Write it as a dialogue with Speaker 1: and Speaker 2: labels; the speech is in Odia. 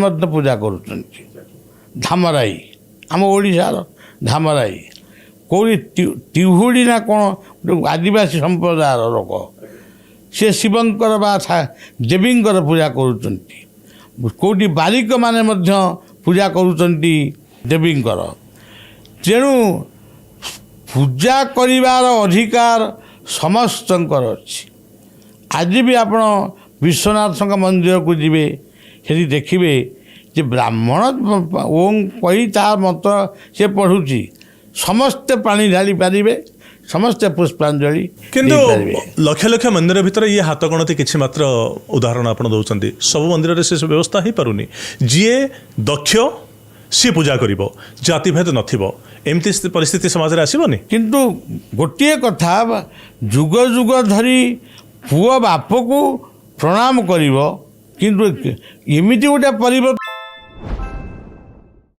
Speaker 1: ମଧ୍ୟ ପୂଜା କରୁଛନ୍ତି। ଧାମରାଇ ଆମ ଓଡ଼ିଶାର ଧାମରାଇ କେଉଁଠି ତିହୁଡ଼ି ନା କ'ଣ ଆଦିବାସୀ ସମ୍ପ୍ରଦାୟର ଲୋକ ସେ ଶିବଙ୍କର ବା ଦେବୀଙ୍କର ପୂଜା କରୁଛନ୍ତି। କେଉଁଠି ବାରିକମାନେ ମଧ୍ୟ ପୂଜା କରୁଛନ୍ତି ଦେବୀଙ୍କର। ତେଣୁ ପୂଜା କରିବାର ଅଧିକାର ସମସ୍ତଙ୍କର ଅଛି। ଆଜି ବି ଆପଣ ବିଶ୍ୱନାଥଙ୍କ ମନ୍ଦିରକୁ ଯିବେ, ସେଠି ଦେଖିବେ ଯେ ବ୍ରାହ୍ମଣ ଓಂ କହି ତା ମନ୍ତ୍ର ସେ ପଢ଼ୁଛି, ସମସ୍ତେ ପାଣି ଢାଳି ପାରିବେ, ସମସ୍ତେ ପୁଷ୍ପାଞ୍ଜଳି
Speaker 2: କିନ୍ତୁ
Speaker 1: ଦେଇପାରିବେ।
Speaker 2: ଲକ୍ଷ ଲକ୍ଷ ମନ୍ଦିର ଭିତରେ ଇଏ ହାତ ଗଣତି କିଛି ମାତ୍ର ଉଦାହରଣ ଆପଣ ଦେଉଛନ୍ତି। ସବୁ ମନ୍ଦିରରେ ସେ ବ୍ୟବସ୍ଥା ହେଇପାରୁନି। ଯିଏ ଦକ୍ଷ ସିଏ ପୂଜା କରିବ, ଜାତିଭେଦ ନଥିବ, ଏମିତି ପରିସ୍ଥିତି ସମାଜରେ ଆସିବନି।
Speaker 1: କିନ୍ତୁ ଗୋଟିଏ କଥା, ଯୁଗ ଯୁଗ ଧରି ପୁଅ ବାପକୁ ପ୍ରଣାମ କରିବ, କିନ୍ତୁ ଏମିତି ଗୋଟେ ପରିବର୍ତ୍ତନ